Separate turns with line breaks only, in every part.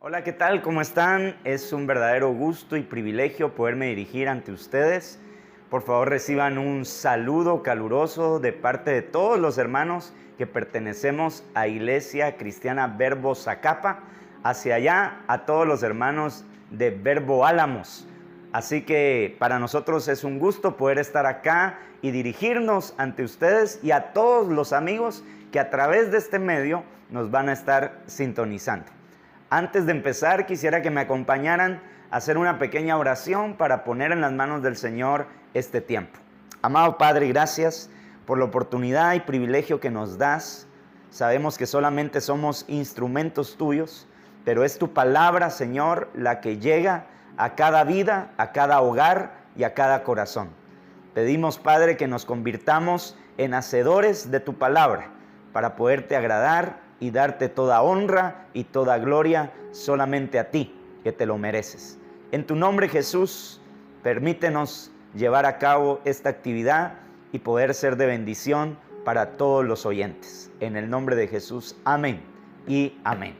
Hola, ¿qué tal? ¿Cómo están? Es un verdadero gusto y privilegio poderme dirigir ante ustedes. Por favor, reciban un saludo caluroso de parte de todos los hermanos que pertenecemos a Iglesia Cristiana Verbo Zacapa, hacia allá a todos los hermanos de Verbo Álamos. Así que para nosotros es un gusto poder estar acá y dirigirnos ante ustedes y a todos los amigos que a través de este medio nos van a estar sintonizando. Antes de empezar, quisiera que me acompañaran a hacer una pequeña oración para poner en las manos del Señor este tiempo. Amado Padre, gracias por la oportunidad y privilegio que nos das. Sabemos que solamente somos instrumentos tuyos, pero es tu palabra, Señor, la que llega a cada vida, a cada hogar y a cada corazón. Pedimos, Padre, que nos convirtamos en hacedores de tu palabra para poderte agradar y darte toda honra y toda gloria solamente a ti, que te lo mereces. En tu nombre, Jesús, permítenos llevar a cabo esta actividad y poder ser de bendición para todos los oyentes. En el nombre de Jesús, amén y amén.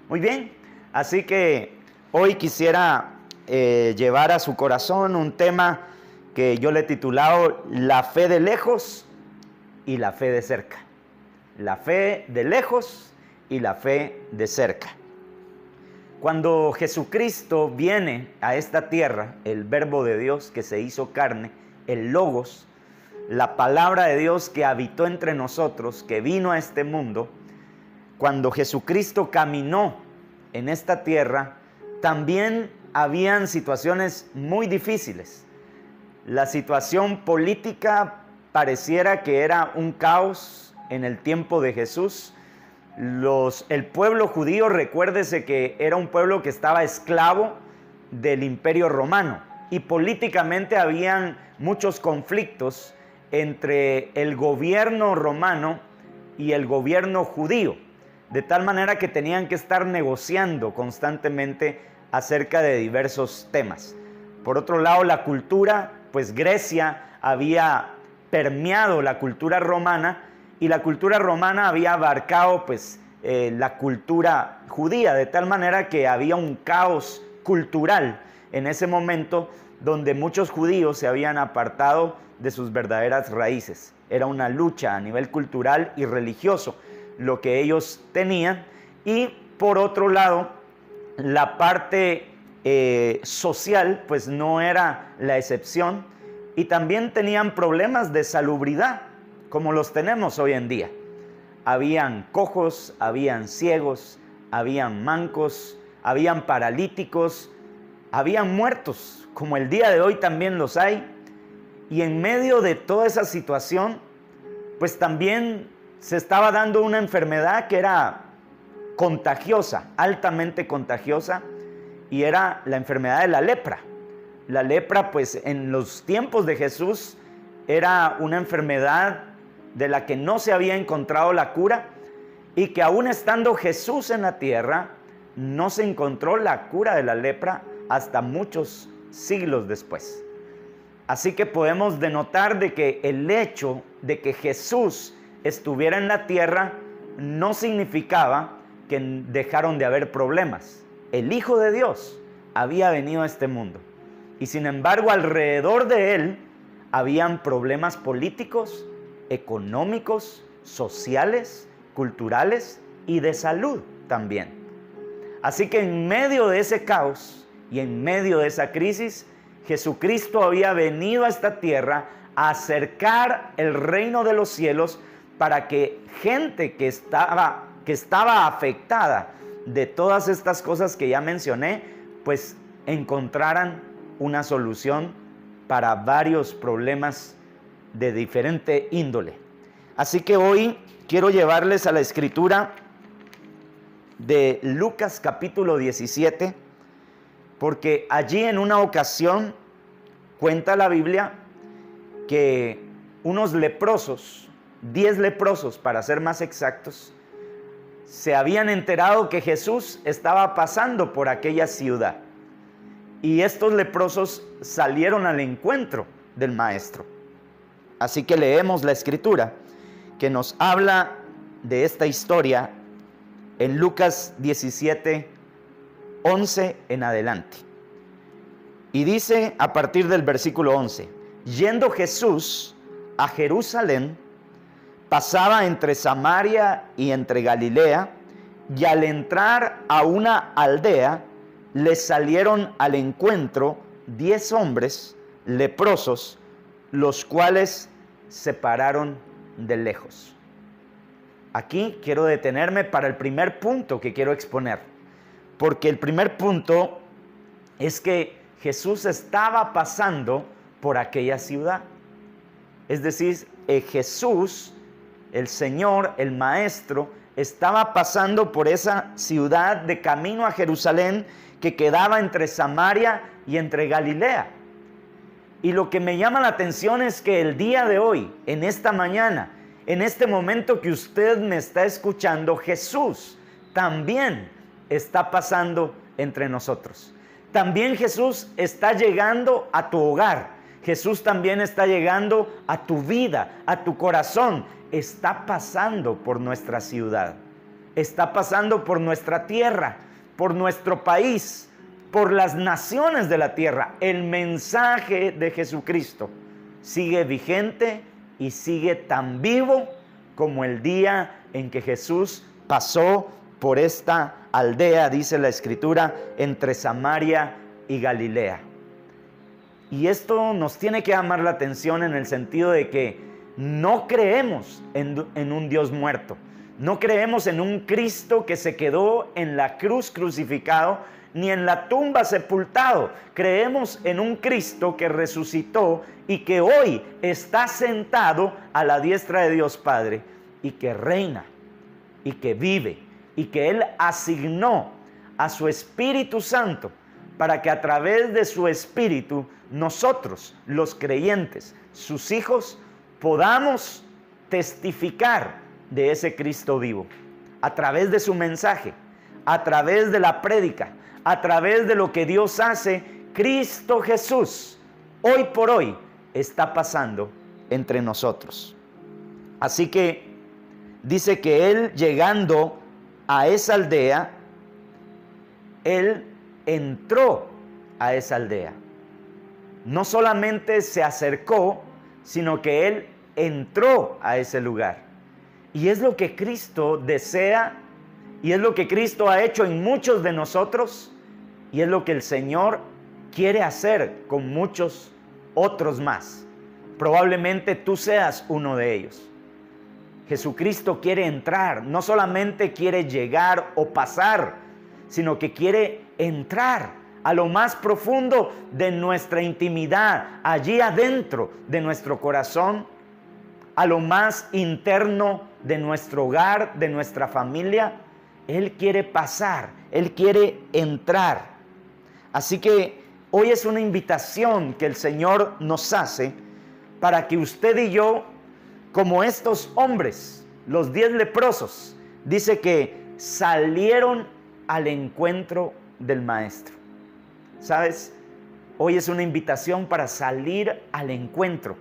Muy bien, así que hoy quisiera llevar a su corazón un tema que yo le he titulado La fe de lejos y la fe de cerca. La fe de lejos y la fe de cerca. Cuando Jesucristo viene a esta tierra, el Verbo de Dios que se hizo carne, el Logos, la palabra de Dios que habitó entre nosotros, que vino a este mundo, cuando Jesucristo caminó en esta tierra, también habían situaciones muy difíciles. La situación política pareciera que era un caos en el tiempo de Jesús. El pueblo judío, recuérdese que era un pueblo que estaba esclavo del Imperio Romano y políticamente habían muchos conflictos entre el gobierno romano y el gobierno judío, de tal manera que tenían que estar negociando constantemente acerca de diversos temas. Por otro lado, la cultura, pues Grecia había permeado la cultura romana y la cultura romana había abarcado la cultura judía, de tal manera que había un caos cultural en ese momento donde muchos judíos se habían apartado de sus verdaderas raíces. Era una lucha a nivel cultural y religioso lo que ellos tenían, y por otro lado la parte social pues no era la excepción, y también tenían problemas de salubridad como los tenemos hoy en día. Habían cojos, habían ciegos, habían mancos, habían paralíticos, habían muertos, como el día de hoy también los hay. Y en medio de toda esa situación, pues también se estaba dando una enfermedad que era contagiosa, altamente contagiosa, y era la enfermedad de la lepra. La lepra, pues en los tiempos de Jesús, era una enfermedad de la que no se había encontrado la cura, y que aún estando Jesús en la tierra, no se encontró la cura de la lepra hasta muchos siglos después. Así que podemos denotar de que el hecho de que Jesús estuviera en la tierra no significaba que dejaron de haber problemas. El Hijo de Dios había venido a este mundo, y sin embargo alrededor de él habían problemas políticos, económicos, sociales, culturales y de salud también. Así que en medio de ese caos y en medio de esa crisis, Jesucristo había venido a esta tierra a acercar el reino de los cielos para que gente que estaba afectada de todas estas cosas que ya mencioné, pues encontraran una solución para varios problemas de diferente índole. Así que hoy quiero llevarles a la escritura de Lucas capítulo 17, porque allí en una ocasión cuenta la Biblia que unos leprosos, 10 leprosos para ser más exactos, se habían enterado que Jesús estaba pasando por aquella ciudad, y estos leprosos salieron al encuentro del maestro. Así que leemos la escritura que nos habla de esta historia en Lucas 17, 11 en adelante. Y dice a partir del versículo 11, yendo Jesús a Jerusalén, pasaba entre Samaria y entre Galilea, y al entrar a una aldea, le salieron al encuentro 10 hombres leprosos, los cuales se pararon de lejos. Aquí quiero detenerme para el primer punto que quiero exponer, porque el primer punto es que Jesús estaba pasando por aquella ciudad. Es decir, Jesús, el Señor, el Maestro, estaba pasando por esa ciudad de camino a Jerusalén que quedaba entre Samaria y entre Galilea. Y lo que me llama la atención es que el día de hoy, en esta mañana, en este momento que usted me está escuchando, Jesús también está pasando entre nosotros. También Jesús está llegando a tu hogar. Jesús también está llegando a tu vida, a tu corazón. Está pasando por nuestra ciudad. Está pasando por nuestra tierra, por nuestro país, por las naciones de la tierra. El mensaje de Jesucristo sigue vigente y sigue tan vivo como el día en que Jesús pasó por esta aldea, dice la Escritura, entre Samaria y Galilea. Y esto nos tiene que llamar la atención en el sentido de que no creemos en un Dios muerto. No creemos en un Cristo que se quedó en la cruz crucificado, ni en la tumba sepultado. Creemos en un Cristo que resucitó y que hoy está sentado a la diestra de Dios Padre y que reina y que vive y que Él asignó a su Espíritu Santo para que a través de su Espíritu nosotros, los creyentes, sus hijos, podamos testificar de ese Cristo vivo a través de su mensaje, a través de la prédica, a través de lo que Dios hace. Cristo Jesús hoy por hoy está pasando entre nosotros. Así que dice que Él, llegando a esa aldea, Él entró a esa aldea. No solamente se acercó, sino que Él entró a ese lugar. Y es lo que Cristo desea, y es lo que Cristo ha hecho en muchos de nosotros, y es lo que el Señor quiere hacer con muchos otros más. Probablemente tú seas uno de ellos. Jesucristo quiere entrar, no solamente quiere llegar o pasar, sino que quiere entrar a lo más profundo de nuestra intimidad, allí adentro de nuestro corazón, a lo más interno de nuestro hogar, de nuestra familia. Él quiere pasar, Él quiere entrar. Así que hoy es una invitación que el Señor nos hace para que usted y yo, como estos hombres, los 10 leprosos, dice que salieron al encuentro del Maestro. ¿Sabes? Hoy es una invitación para salir al encuentro.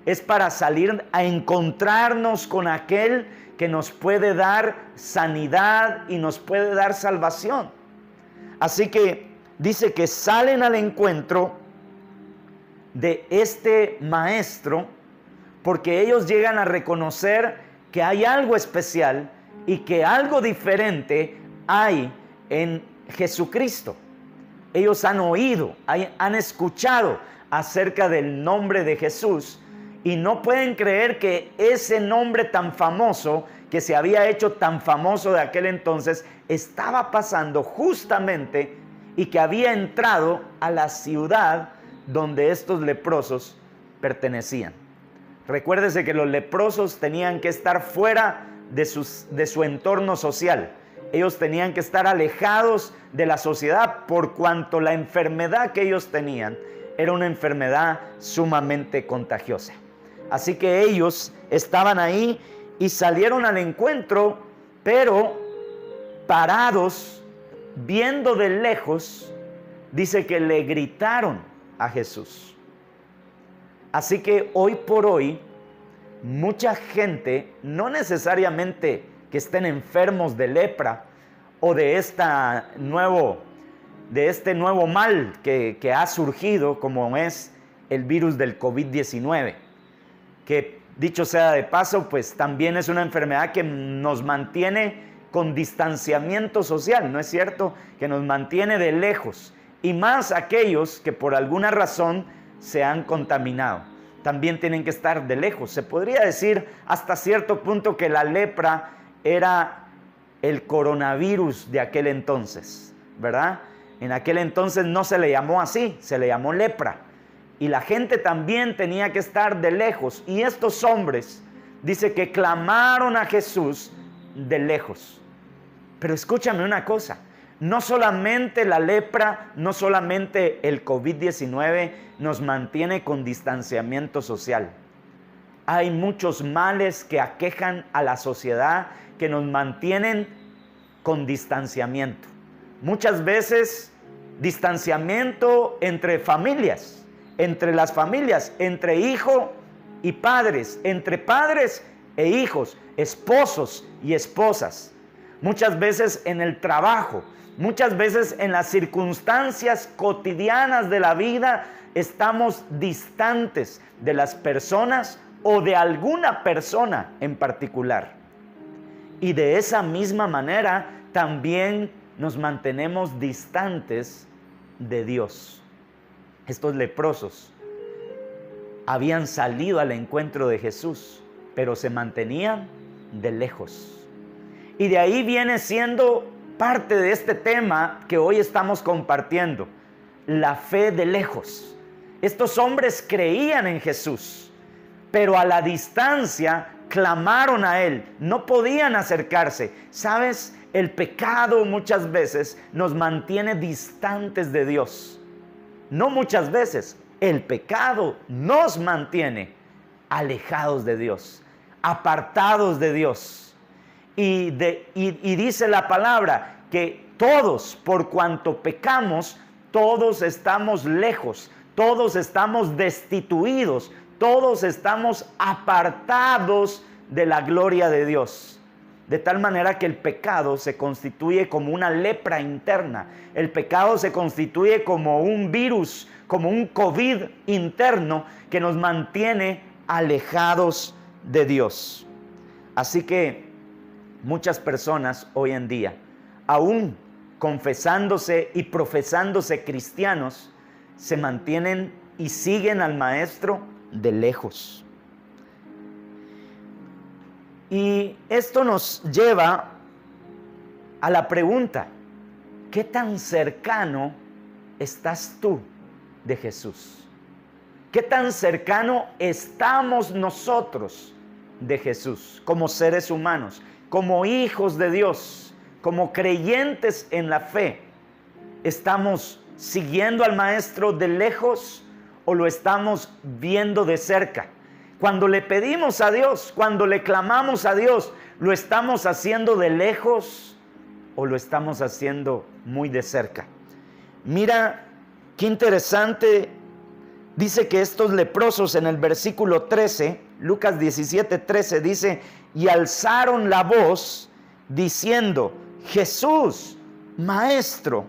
Es para salir a encontrarnos con aquel que nos puede dar sanidad y nos puede dar salvación. Así que dice que salen al encuentro de este Maestro porque ellos llegan a reconocer que hay algo especial y que algo diferente hay en Jesucristo. Ellos han oído, han escuchado acerca del nombre de Jesús y no pueden creer que ese nombre tan famoso, que se había hecho tan famoso de aquel entonces, estaba pasando justamente y que había entrado a la ciudad donde estos leprosos pertenecían. Recuérdese que los leprosos tenían que estar fuera de su entorno social. Ellos tenían que estar alejados de la sociedad por cuanto la enfermedad que ellos tenían era una enfermedad sumamente contagiosa. Así que ellos estaban ahí y salieron al encuentro, pero parados, viendo de lejos, dice que le gritaron a Jesús. Así que hoy por hoy, mucha gente, no necesariamente que estén enfermos de lepra o de esta nuevo de este nuevo mal que ha surgido, como es el virus del COVID-19, que dicho sea de paso, pues también es una enfermedad que nos mantiene con distanciamiento social, ¿no es cierto? Que nos mantiene de lejos, y más aquellos que por alguna razón se han contaminado. También tienen que estar de lejos. Se podría decir hasta cierto punto que la lepra era el coronavirus de aquel entonces, ¿verdad? En aquel entonces no se le llamó así, se le llamó lepra. Y la gente también tenía que estar de lejos. Y estos hombres, dice que clamaron a Jesús de lejos. Pero escúchame una cosa, no solamente la lepra, no solamente el COVID-19 nos mantiene con distanciamiento social. Hay muchos males que aquejan a la sociedad que nos mantienen con distanciamiento. Muchas veces distanciamiento entre familias, entre las familias, entre hijo y padres, entre padres e hijos, esposos y esposas. Muchas veces en el trabajo, muchas veces en las circunstancias cotidianas de la vida estamos distantes de las personas o de alguna persona en particular. Y de esa misma manera también nos mantenemos distantes de Dios. Estos leprosos habían salido al encuentro de Jesús, pero se mantenían de lejos. Y de ahí viene siendo parte de este tema que hoy estamos compartiendo, la fe de lejos. Estos hombres creían en Jesús, pero a la distancia clamaron a Él, no podían acercarse. ¿Sabes? El pecado muchas veces nos mantiene distantes de Dios. No muchas veces, el pecado nos mantiene alejados de Dios, apartados de Dios. Y dice la palabra que todos, por cuanto pecamos, todos estamos lejos, todos estamos destituidos, todos estamos apartados de la gloria de Dios. De tal manera que el pecado se constituye como una lepra interna. El pecado se constituye como un virus, como un COVID interno que nos mantiene alejados de Dios. Así que muchas personas hoy en día, aún confesándose y profesándose cristianos, se mantienen y siguen al Maestro de lejos. Y esto nos lleva a la pregunta, ¿qué tan cercano estás tú de Jesús? ¿Qué tan cercano estamos nosotros de Jesús como seres humanos, como hijos de Dios, como creyentes en la fe? ¿Estamos siguiendo al Maestro de lejos o lo estamos viendo de cerca? Cuando le pedimos a Dios, cuando le clamamos a Dios, ¿lo estamos haciendo de lejos o lo estamos haciendo muy de cerca? Mira qué interesante. Dice que estos leprosos en el versículo 13, Lucas 17:13, dice, y alzaron la voz diciendo, Jesús, Maestro,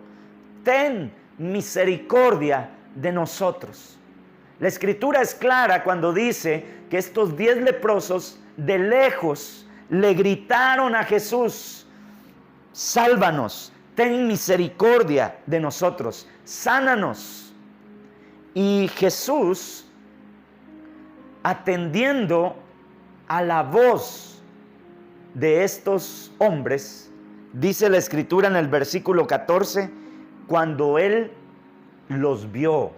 ten misericordia de nosotros. La escritura es clara cuando dice que estos 10 leprosos de lejos le gritaron a Jesús, sálvanos, ten misericordia de nosotros, sánanos. Y Jesús, atendiendo a la voz de estos hombres, dice la escritura en el versículo 14, cuando Él los vio,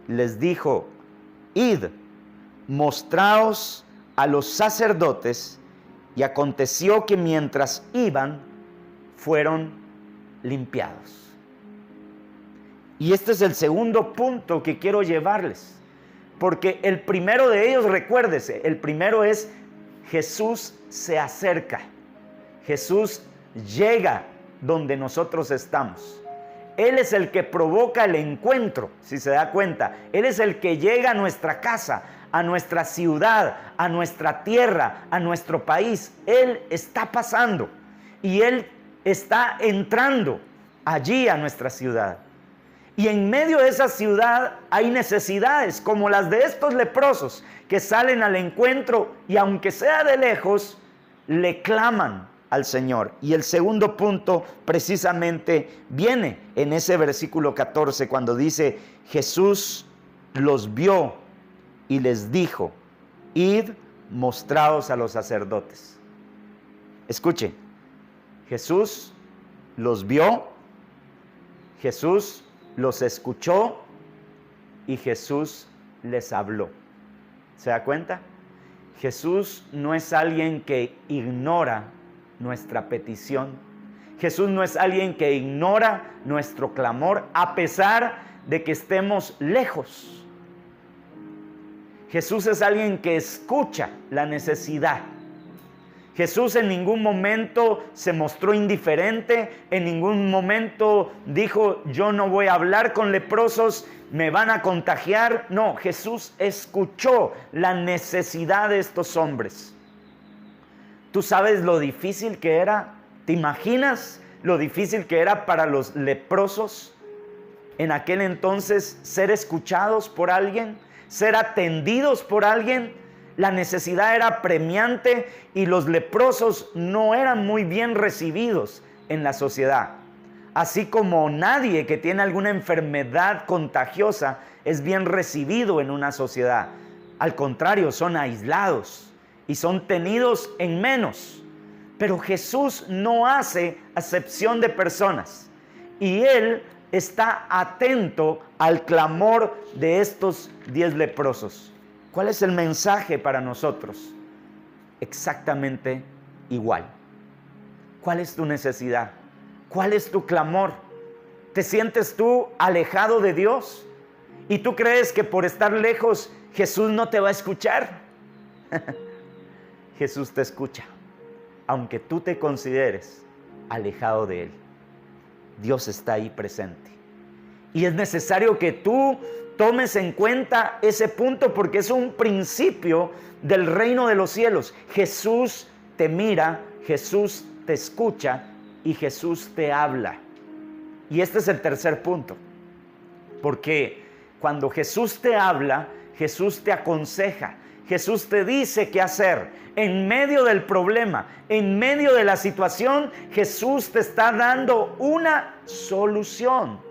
les dijo, id, mostraos a los sacerdotes, y aconteció que mientras iban, fueron limpiados. Y este es el segundo punto que quiero llevarles, porque el primero de ellos, recuérdese, el primero es Jesús se acerca, Jesús llega donde nosotros estamos. Él es el que provoca el encuentro, si se da cuenta. Él es el que llega a nuestra casa, a nuestra ciudad, a nuestra tierra, a nuestro país. Él está pasando y Él está entrando allí a nuestra ciudad. Y en medio de esa ciudad hay necesidades como las de estos leprosos que salen al encuentro y aunque sea de lejos, le claman al Señor. Y el segundo punto precisamente viene en ese versículo 14 cuando dice: Jesús los vio y les dijo: id, mostraos a los sacerdotes. Escuchen, Jesús los vio, Jesús los escuchó y Jesús les habló. ¿Se da cuenta? Jesús no es alguien que ignora nuestra petición. Jesús no es alguien que ignora nuestro clamor a pesar de que estemos lejos. Jesús es alguien que escucha la necesidad. Jesús en ningún momento se mostró indiferente, en ningún momento dijo: yo no voy a hablar con leprosos, me van a contagiar. No, Jesús escuchó la necesidad de estos hombres. ¿Tú sabes lo difícil que era? ¿Te imaginas lo difícil que era para los leprosos en aquel entonces ser escuchados por alguien, ser atendidos por alguien? La necesidad era premiante y los leprosos no eran muy bien recibidos en la sociedad. Así como nadie que tiene alguna enfermedad contagiosa es bien recibido en una sociedad. Al contrario, son aislados y son tenidos en menos. Pero Jesús no hace acepción de personas y Él está atento al clamor de estos 10 leprosos. ¿Cuál es el mensaje para nosotros? Exactamente igual. ¿Cuál es tu necesidad? ¿Cuál es tu clamor? ¿Te sientes tú alejado de Dios? ¿Y tú crees que por estar lejos Jesús no te va a escuchar? Jesús te escucha, aunque tú te consideres alejado de Él. Dios está ahí presente. Y es necesario que tú tomes en cuenta ese punto porque es un principio del reino de los cielos. Jesús te mira, Jesús te escucha y Jesús te habla. Y este es el tercer punto. Porque cuando Jesús te habla, Jesús te aconseja, Jesús te dice qué hacer. En medio del problema, en medio de la situación, Jesús te está dando una solución.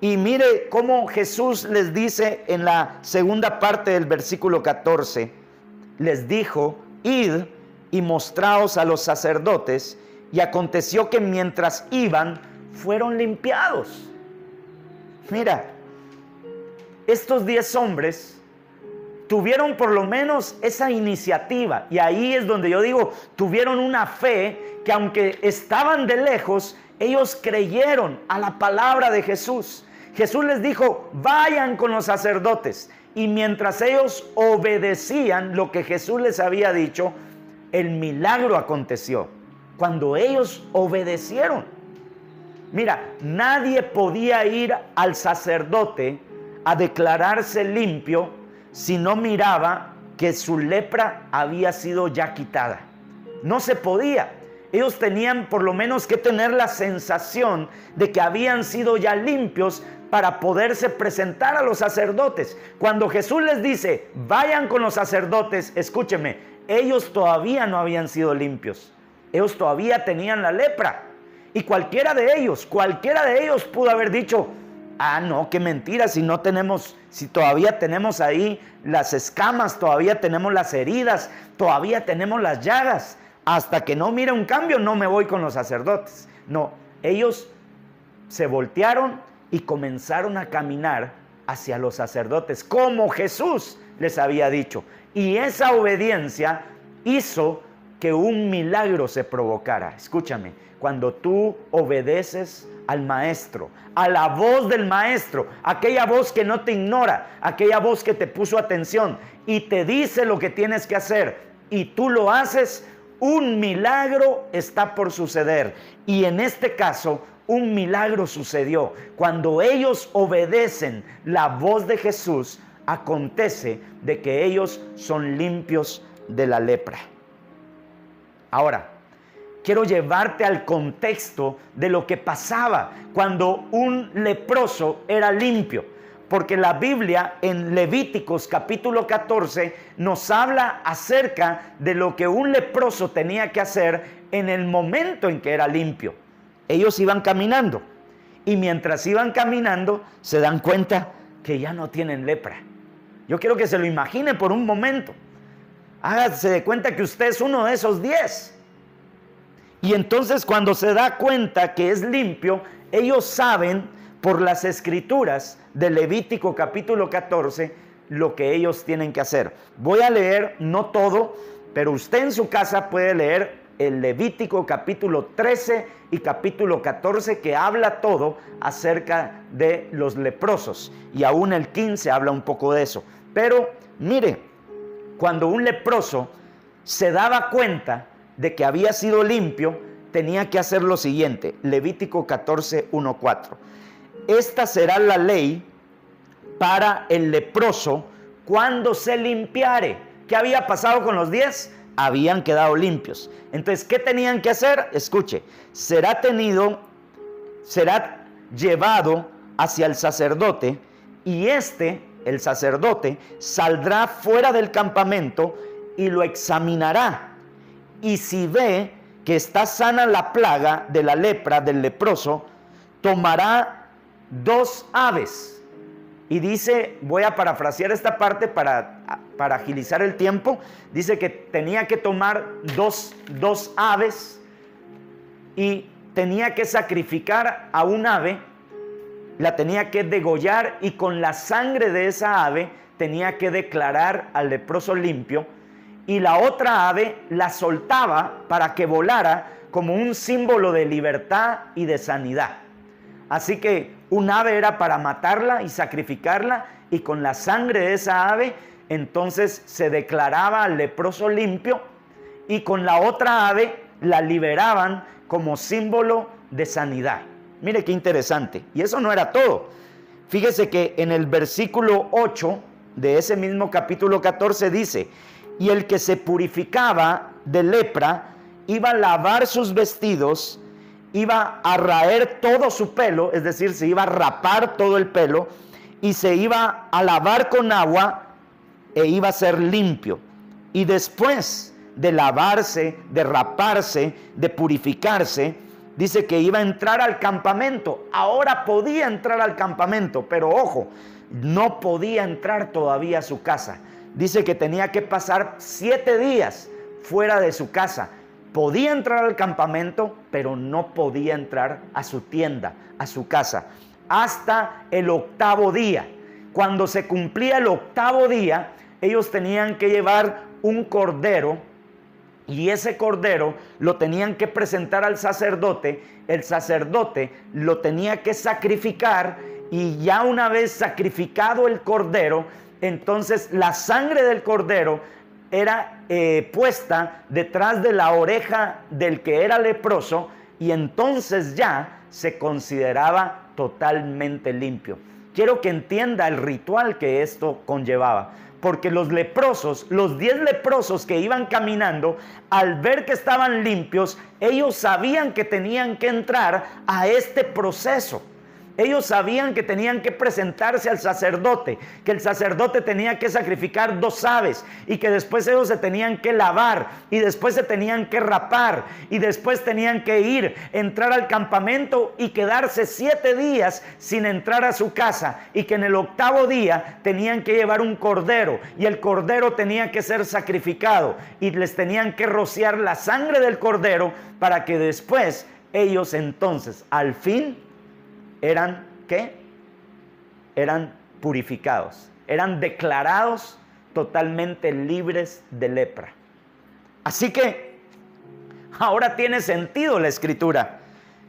Y mire cómo Jesús les dice en la segunda parte del versículo 14, les dijo: id y mostraos a los sacerdotes. Y aconteció que mientras iban, fueron limpiados. Mira, estos 10 hombres tuvieron por lo menos esa iniciativa. Y ahí es donde yo digo, tuvieron una fe que aunque estaban de lejos, ellos creyeron a la palabra de Jesús. Jesús les dijo: vayan con los sacerdotes. Y mientras ellos obedecían lo que Jesús les había dicho, el milagro aconteció. Cuando ellos obedecieron. Mira, nadie podía ir al sacerdote a declararse limpio si no miraba que su lepra había sido ya quitada. No se podía. Ellos tenían por lo menos que tener la sensación de que habían sido ya limpios para poderse presentar a los sacerdotes. Cuando Jesús les dice: vayan con los sacerdotes, escúcheme, ellos todavía no habían sido limpios. Ellos todavía tenían la lepra. Y cualquiera de ellos pudo haber dicho: ah, no, qué mentira, si todavía tenemos ahí las escamas, todavía tenemos las heridas, todavía tenemos las llagas. Hasta que no mire un cambio, no me voy con los sacerdotes. No, ellos se voltearon y comenzaron a caminar hacia los sacerdotes, como Jesús les había dicho. Y esa obediencia hizo que un milagro se provocara. Escúchame, cuando tú obedeces al maestro, a la voz del maestro, aquella voz que no te ignora, aquella voz que te puso atención y te dice lo que tienes que hacer, y tú lo haces, un milagro está por suceder. Y en este caso, un milagro sucedió. Cuando ellos obedecen la voz de Jesús, acontece de que ellos son limpios de la lepra. Ahora, quiero llevarte al contexto de lo que pasaba cuando un leproso era limpio. Porque la Biblia en Levíticos capítulo 14 nos habla acerca de lo que un leproso tenía que hacer en el momento en que era limpio. Ellos iban caminando y mientras iban caminando se dan cuenta que ya no tienen lepra. Yo quiero que se lo imagine por un momento. Hágase de cuenta que usted es uno de esos 10. Y entonces cuando se da cuenta que es limpio, ellos saben por las escrituras de Levítico capítulo 14 lo que ellos tienen que hacer. Voy a leer, no todo, pero usted en su casa puede leer el Levítico capítulo 13 y capítulo 14 que habla todo acerca de los leprosos. Y aún el 15 habla un poco de eso. Pero mire, cuando un leproso se daba cuenta de que había sido limpio, tenía que hacer lo siguiente. Levítico 14, 1, 4. Esta será la ley para el leproso cuando se limpiare. ¿Qué había pasado con los 10? Habían quedado limpios. Entonces, ¿qué tenían que hacer? Escuche, será llevado hacia el sacerdote y el sacerdote, saldrá fuera del campamento y lo examinará. Y si ve que está sana la plaga de la lepra del leproso, tomará 2 aves. Y dice, voy a parafrasear esta parte para agilizar el tiempo. Dice que tenía que tomar dos aves y tenía que sacrificar a un ave, la tenía que degollar y con la sangre de esa ave tenía que declarar al leproso limpio, y la otra ave la soltaba para que volara como un símbolo de libertad y de sanidad. Así que un ave era para matarla y sacrificarla, y con la sangre de esa ave entonces se declaraba al leproso limpio, y con la otra ave la liberaban como símbolo de sanidad. Mire qué interesante. Y eso no era todo. Fíjese que en el versículo 8 de ese mismo capítulo 14 dice: y el que se purificaba de lepra iba a lavar sus vestidos, iba a raer todo su pelo, es decir, se iba a rapar todo el pelo, y se iba a lavar con agua e iba a ser limpio. Y después de lavarse, de raparse, de purificarse, dice que iba a entrar al campamento. Ahora podía entrar al campamento, pero ojo, no podía entrar todavía a su casa. Dice que tenía que pasar 7 días fuera de su casa. Podía entrar al campamento, pero no podía entrar a su tienda, a su casa, hasta el 8º día. Cuando se cumplía el 8º día, ellos tenían que llevar un cordero, y ese cordero lo tenían que presentar al sacerdote. El sacerdote lo tenía que sacrificar, y ya una vez sacrificado el cordero, entonces la sangre del cordero era puesta detrás de la oreja del que era leproso, y entonces ya se consideraba totalmente limpio. Quiero que entienda el ritual que esto conllevaba, porque los leprosos, los 10 leprosos que iban caminando, al ver que estaban limpios, ellos sabían que tenían que entrar a este proceso. Ellos sabían que tenían que presentarse al sacerdote, que el sacerdote tenía que sacrificar 2 aves, y que después ellos se tenían que lavar, y después se tenían que rapar, y después tenían que entrar al campamento y quedarse 7 días sin entrar a su casa, y que en el 8º día tenían que llevar un cordero, y el cordero tenía que ser sacrificado, y les tenían que rociar la sangre del cordero para que después ellos entonces al fin eran, ¿qué? Eran purificados, eran declarados totalmente libres de lepra. Así que ahora tiene sentido la escritura,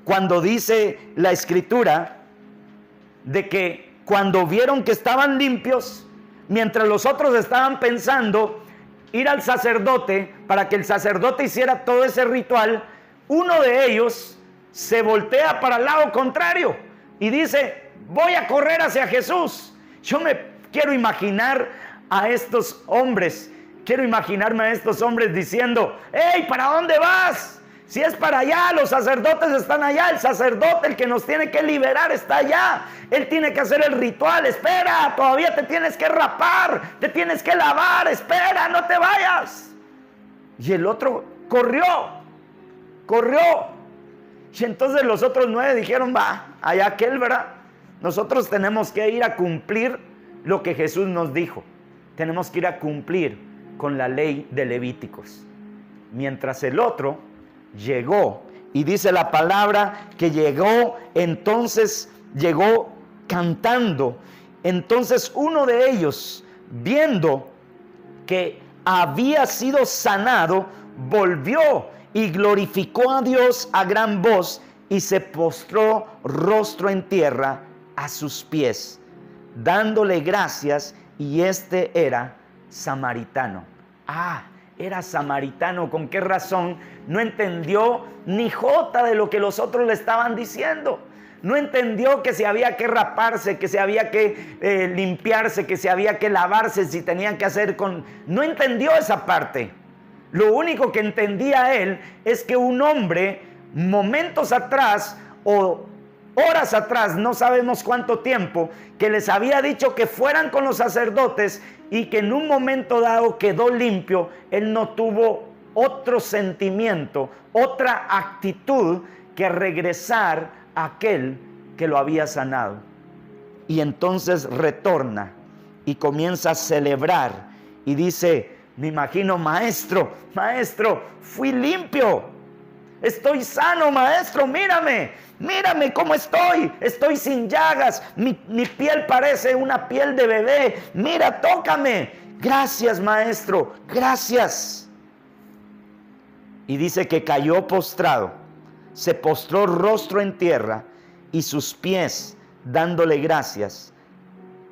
cuando dice la escritura de que cuando vieron que estaban limpios, mientras los otros estaban pensando ir al sacerdote para que el sacerdote hiciera todo ese ritual, uno de ellos se voltea para el lado contrario y dice: voy a correr hacia Jesús. Yo me quiero imaginar a estos hombres, diciendo: ¡hey! ¿Para dónde vas? Si es para allá, los sacerdotes están allá. El sacerdote, el que nos tiene que liberar, está allá. Él tiene que hacer el ritual. Espera, todavía te tienes que rapar, te tienes que lavar. Espera, no te vayas. Y el otro corrió. Y entonces los otros 9 dijeron, va, allá aquel, ¿verdad? Nosotros tenemos que ir a cumplir lo que Jesús nos dijo. Tenemos que ir a cumplir con la ley de Levíticos. Mientras el otro llegó, y dice la palabra que llegó cantando. Entonces uno de ellos, viendo que había sido sanado, volvió y glorificó a Dios a gran voz y se postró rostro en tierra a sus pies, dándole gracias, y este era samaritano. Era samaritano. ¿Con qué razón? No entendió ni jota de lo que los otros le estaban diciendo. No entendió que se había que raparse, que se había que limpiarse, que se había que lavarse, si tenían que hacer con... No entendió esa parte. Lo único que entendía él es que un hombre, momentos atrás o horas atrás, no sabemos cuánto tiempo, que les había dicho que fueran con los sacerdotes y que en un momento dado quedó limpio. Él no tuvo otro sentimiento, otra actitud que regresar a aquel que lo había sanado. Y entonces retorna y comienza a celebrar y dice, me imagino, maestro, fui limpio, estoy sano, maestro, mírame cómo estoy sin llagas, mi piel parece una piel de bebé, mira, tócame, gracias, maestro, gracias. Y dice que cayó postrado, se postró rostro en tierra y sus pies dándole gracias,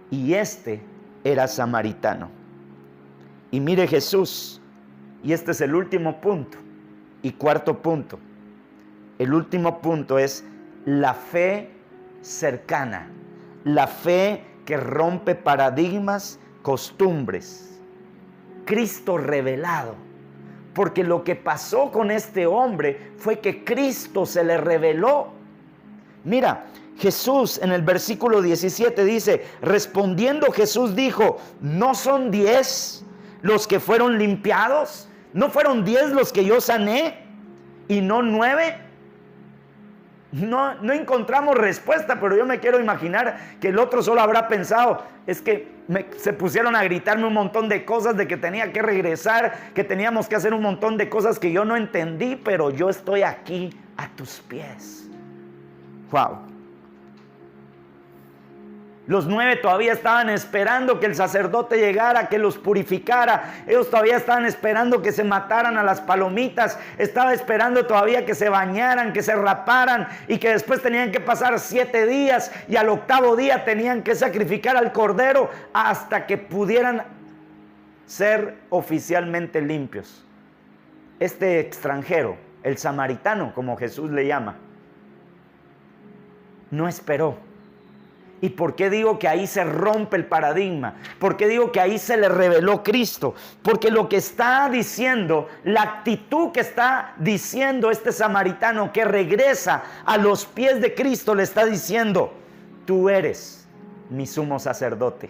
y este era samaritano. Y mire Jesús, y este es el último punto y cuarto punto. El último punto es la fe cercana, la fe que rompe paradigmas, costumbres. Cristo revelado, porque lo que pasó con este hombre fue que Cristo se le reveló. Mira, Jesús en el versículo 17 dice, respondiendo Jesús dijo, ¿no son 10 los que fueron limpiados? ¿No fueron 10 los que yo sané y no 9? No encontramos respuesta, pero yo me quiero imaginar que el otro solo habrá pensado, es que se pusieron a gritarme un montón de cosas de que tenía que regresar, que teníamos que hacer un montón de cosas que yo no entendí, pero yo estoy aquí a tus pies. Wow. Los 9 todavía estaban esperando que el sacerdote llegara, que los purificara. Ellos todavía estaban esperando que se mataran a las palomitas. Estaba esperando todavía que se bañaran, que se raparan y que después tenían que pasar 7 días y al 8º día tenían que sacrificar al cordero hasta que pudieran ser oficialmente limpios. Este extranjero, el samaritano, como Jesús le llama, no esperó. ¿Y por qué digo que ahí se rompe el paradigma? ¿Por qué digo que ahí se le reveló Cristo? Porque lo que está diciendo, la actitud que está diciendo este samaritano que regresa a los pies de Cristo, le está diciendo, tú eres mi sumo sacerdote.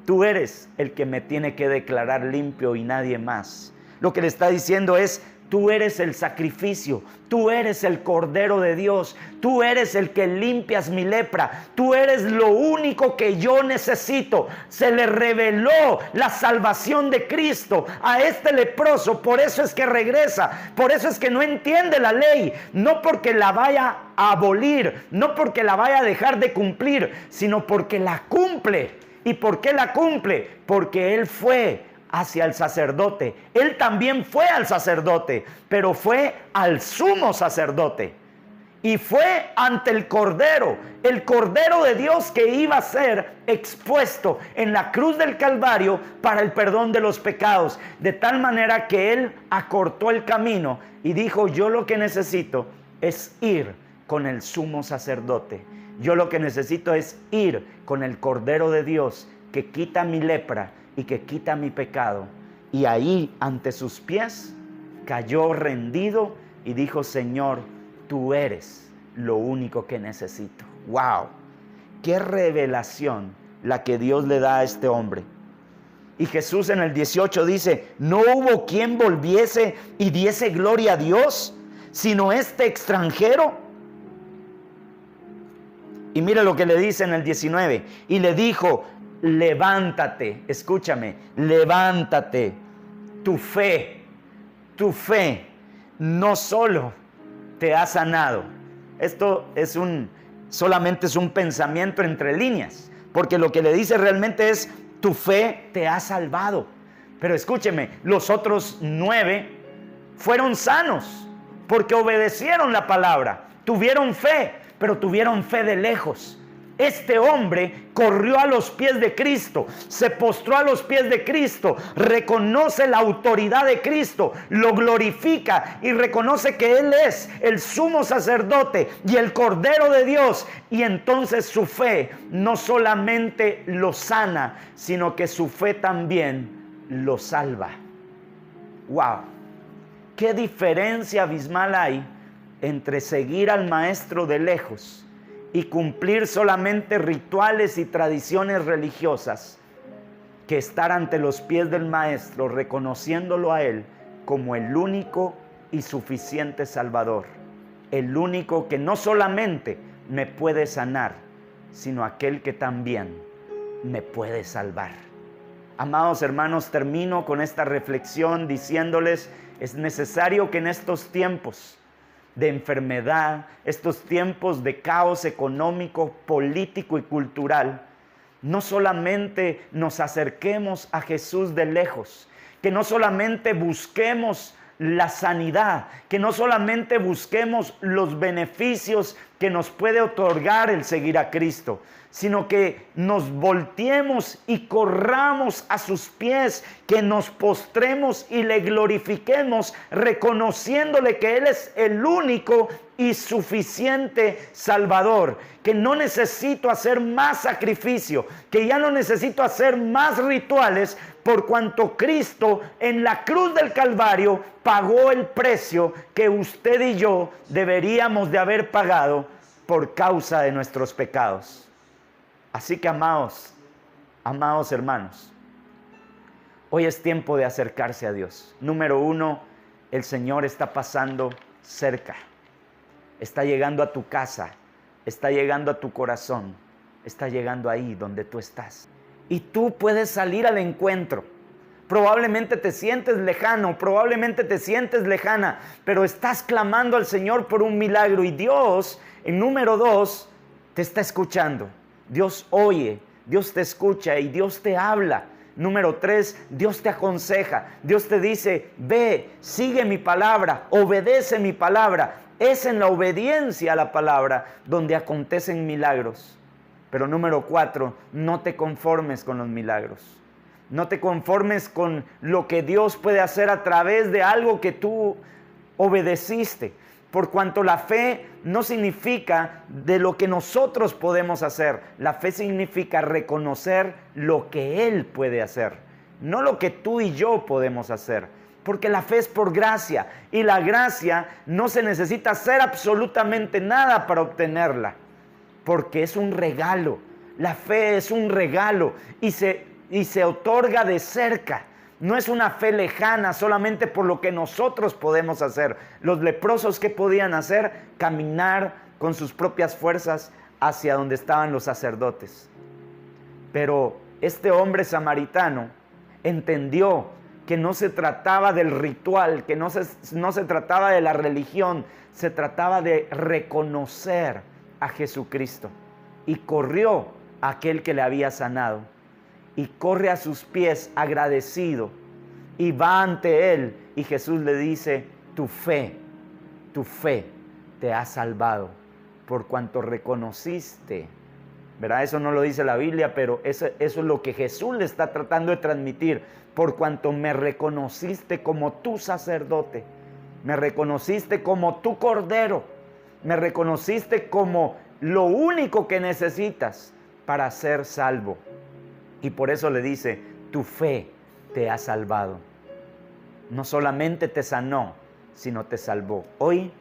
Tú eres el que me tiene que declarar limpio y nadie más. Lo que le está diciendo es, tú eres el sacrificio, tú eres el Cordero de Dios, tú eres el que limpias mi lepra, tú eres lo único que yo necesito. Se le reveló la salvación de Cristo a este leproso, por eso es que regresa, por eso es que no entiende la ley, no porque la vaya a abolir, no porque la vaya a dejar de cumplir, sino porque la cumple. ¿Y por qué la cumple? Porque Él fue hacia el sacerdote. Él también fue al sacerdote, pero fue al sumo sacerdote. Y fue ante el Cordero de Dios que iba a ser expuesto en la cruz del Calvario para el perdón de los pecados. De tal manera que Él acortó el camino y dijo, yo lo que necesito es ir con el sumo sacerdote. Yo lo que necesito es ir con el Cordero de Dios que quita mi lepra y que quita mi pecado. Y ahí ante sus pies cayó rendido y dijo: Señor, tú eres lo único que necesito. ¡Wow! ¡Qué revelación la que Dios le da a este hombre! Y Jesús en el 18 dice: no hubo quien volviese y diese gloria a Dios, sino este extranjero. Y mira lo que le dice en el 19. Y le dijo: levántate, escúchame, levántate. Tu fe no solo te ha sanado. Esto solamente es un pensamiento entre líneas, porque lo que le dice realmente es: tu fe te ha salvado. Pero escúcheme, los otros 9 fueron sanos porque obedecieron la palabra, tuvieron fe, pero tuvieron fe de lejos. Este hombre corrió a los pies de Cristo, se postró a los pies de Cristo, reconoce la autoridad de Cristo, lo glorifica y reconoce que Él es el sumo sacerdote y el Cordero de Dios. Y entonces su fe no solamente lo sana, sino que su fe también lo salva. ¡Wow! ¿Qué diferencia abismal hay entre seguir al Maestro de lejos y cumplir solamente rituales y tradiciones religiosas, que estar ante los pies del Maestro, reconociéndolo a Él como el único y suficiente Salvador, el único que no solamente me puede sanar, sino aquel que también me puede salvar? Amados hermanos, termino con esta reflexión diciéndoles: es necesario que en estos tiempos de enfermedad, estos tiempos de caos económico, político y cultural, no solamente nos acerquemos a Jesús de lejos, que no solamente busquemos la sanidad, que no solamente busquemos los beneficios que nos puede otorgar el seguir a Cristo, sino que nos volteemos y corramos a sus pies, que nos postremos y le glorifiquemos, reconociéndole que Él es el único y suficiente Salvador, que no necesito hacer más sacrificio, que ya no necesito hacer más rituales, por cuanto Cristo en la cruz del Calvario pagó el precio que usted y yo deberíamos de haber pagado por causa de nuestros pecados. Así que amados hermanos, hoy es tiempo de acercarse a Dios. Número 1, el Señor está pasando cerca. Está llegando a tu casa, está llegando a tu corazón, está llegando ahí donde tú estás. Y tú puedes salir al encuentro. Probablemente te sientes lejano, probablemente te sientes lejana, pero estás clamando al Señor por un milagro y Dios, en número 2, te está escuchando. Dios oye, Dios te escucha y Dios te habla. Número 3, Dios te aconseja. Dios te dice: ve, sigue mi palabra, obedece mi palabra. Es en la obediencia a la palabra donde acontecen milagros. Pero número 4, no te conformes con los milagros. No te conformes con lo que Dios puede hacer a través de algo que tú obedeciste. Por cuanto la fe no significa de lo que nosotros podemos hacer. La fe significa reconocer lo que Él puede hacer, no lo que tú y yo podemos hacer. Porque la fe es por gracia y la gracia no se necesita hacer absolutamente nada para obtenerla. Porque es un regalo. La fe es un regalo y se otorga de cerca. No es una fe lejana solamente por lo que nosotros podemos hacer. Los leprosos, ¿qué podían hacer? Caminar con sus propias fuerzas hacia donde estaban los sacerdotes. Pero este hombre samaritano entendió que no se trataba del ritual, que no se trataba de la religión, se trataba de reconocer a Jesucristo. Y corrió a aquel que le había sanado. Y corre a sus pies agradecido y va ante Él. Y Jesús le dice: tu fe te ha salvado por cuanto reconociste. ¿Verdad? Eso no lo dice la Biblia, pero eso es lo que Jesús le está tratando de transmitir. Por cuanto me reconociste como tu sacerdote, me reconociste como tu cordero, me reconociste como lo único que necesitas para ser salvo. Y por eso le dice: tu fe te ha salvado. no solamente te sanó, sino te salvó. Hoy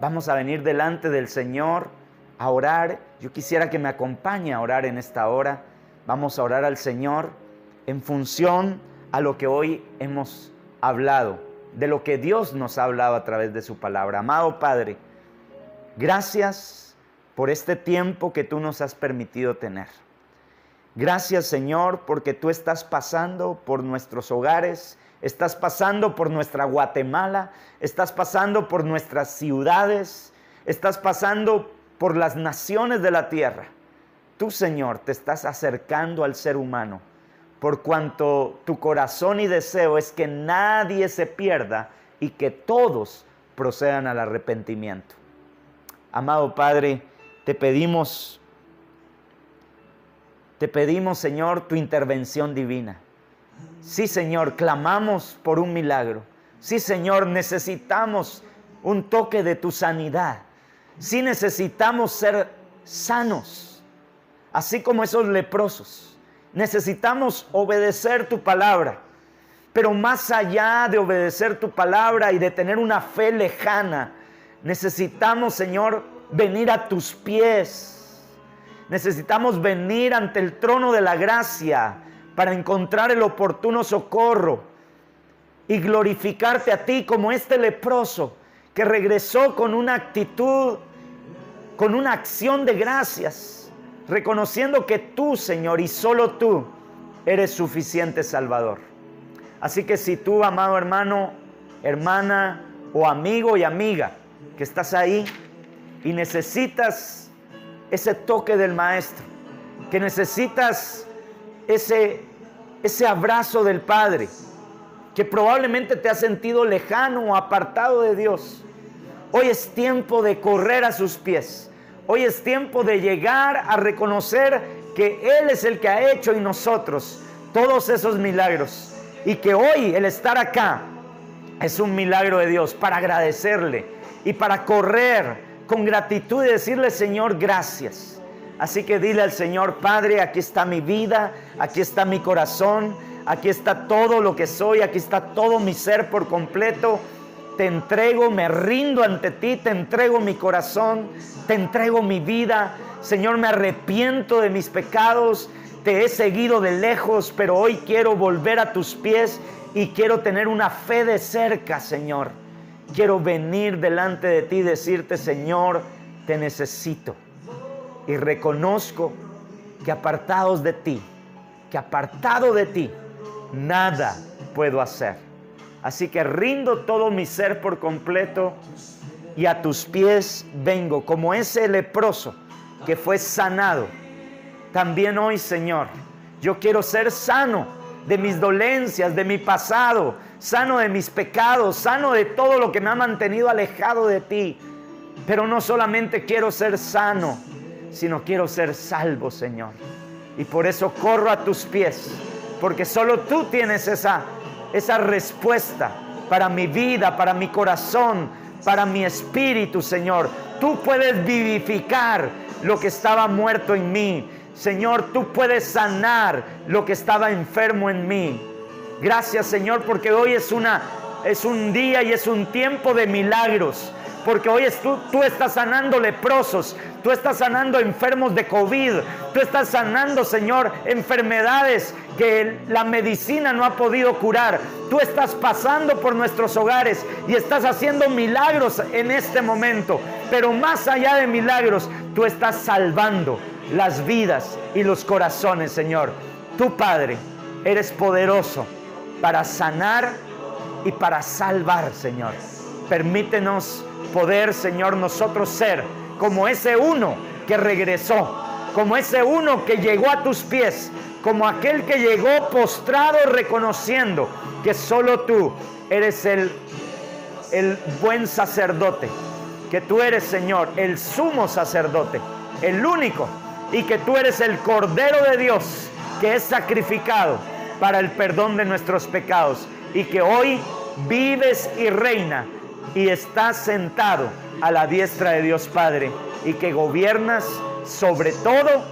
vamos a venir delante del Señor a orar. Yo quisiera que me acompañe a orar en esta hora. Vamos a orar al Señor en función a lo que hoy hemos hablado, de lo que Dios nos ha hablado a través de su palabra. Amado Padre, gracias por este tiempo que tú nos has permitido tener. Gracias, Señor, porque tú estás pasando por nuestros hogares, estás pasando por nuestra Guatemala, estás pasando por nuestras ciudades, estás pasando por las naciones de la tierra. Tú, Señor, te estás acercando al ser humano, por cuanto tu corazón y deseo es que nadie se pierda y que todos procedan al arrepentimiento. Amado Padre, te pedimos, Señor, tu intervención divina. Sí, Señor, clamamos por un milagro. Sí, Señor, necesitamos un toque de tu sanidad. Sí, necesitamos ser sanos, así como esos leprosos. Necesitamos obedecer tu palabra. Pero más allá de obedecer tu palabra y de tener una fe lejana, necesitamos, Señor, venir a tus pies. Necesitamos venir ante el trono de la gracia para encontrar el oportuno socorro y glorificarte a ti como este leproso que regresó con una actitud, con una acción de gracias, reconociendo que tú, Señor, y solo tú eres suficiente Salvador. Así que si tú, amado hermano, hermana o amigo y amiga que estás ahí y necesitas ese toque del Maestro, que necesitas ese abrazo del Padre, que probablemente te has sentido lejano o apartado de Dios, hoy es tiempo de correr a sus pies. Hoy es tiempo de llegar a reconocer que Él es el que ha hecho en nosotros todos esos milagros, y que hoy el estar acá es un milagro de Dios para agradecerle y para correr con gratitud y decirle: Señor, gracias. Así que dile al Señor: Padre, aquí está mi vida, aquí está mi corazón, aquí está todo lo que soy, aquí está todo mi ser por completo. Te entrego, me rindo ante ti, te entrego mi corazón, te entrego mi vida. Señor, me arrepiento de mis pecados, te he seguido de lejos, pero hoy quiero volver a tus pies y quiero tener una fe de cerca, Señor. Quiero venir delante de ti y decirte: Señor, te necesito. Y reconozco que apartado de ti, nada puedo hacer. Así que rindo todo mi ser por completo y a tus pies vengo como ese leproso que fue sanado. También hoy, Señor, yo quiero ser sano de mis dolencias, de mi pasado, sano de mis pecados, sano de todo lo que me ha mantenido alejado de ti. Pero no solamente quiero ser sano, sino quiero ser salvo, Señor. Y por eso corro a tus pies, porque solo tú tienes esa respuesta para mi vida, para mi corazón, para mi espíritu, Señor. Tú puedes vivificar lo que estaba muerto en mí. Señor, tú puedes sanar lo que estaba enfermo en mí. Gracias, Señor, porque hoy es un día y es un tiempo de milagros. Porque hoy tú estás sanando leprosos, tú estás sanando enfermos de COVID, tú estás sanando, Señor, enfermedades que la medicina no ha podido curar. Tú estás pasando por nuestros hogares y estás haciendo milagros en este momento. Pero más allá de milagros, tú estás salvando las vidas y los corazones, Señor. Tú, Padre, eres poderoso para sanar y para salvar, Señor. Permítenos poder, Señor, nosotros ser como ese uno que regresó, como ese uno que llegó a tus pies, como aquel que llegó postrado reconociendo que solo tú eres el buen sacerdote, que tú eres, Señor, el sumo sacerdote, el único, y que tú eres el Cordero de Dios que es sacrificado para el perdón de nuestros pecados, y que hoy vives y reina y estás sentado a la diestra de Dios Padre, y que gobiernas sobre todo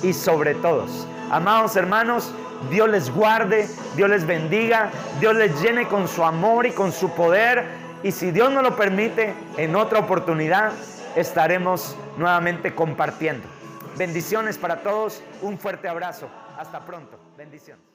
y sobre todos. Amados hermanos, Dios les guarde, Dios les bendiga, Dios les llene con su amor y con su poder. Y si Dios nos lo permite, en otra oportunidad estaremos nuevamente compartiendo. Bendiciones para todos, un fuerte abrazo. Hasta pronto. Bendiciones.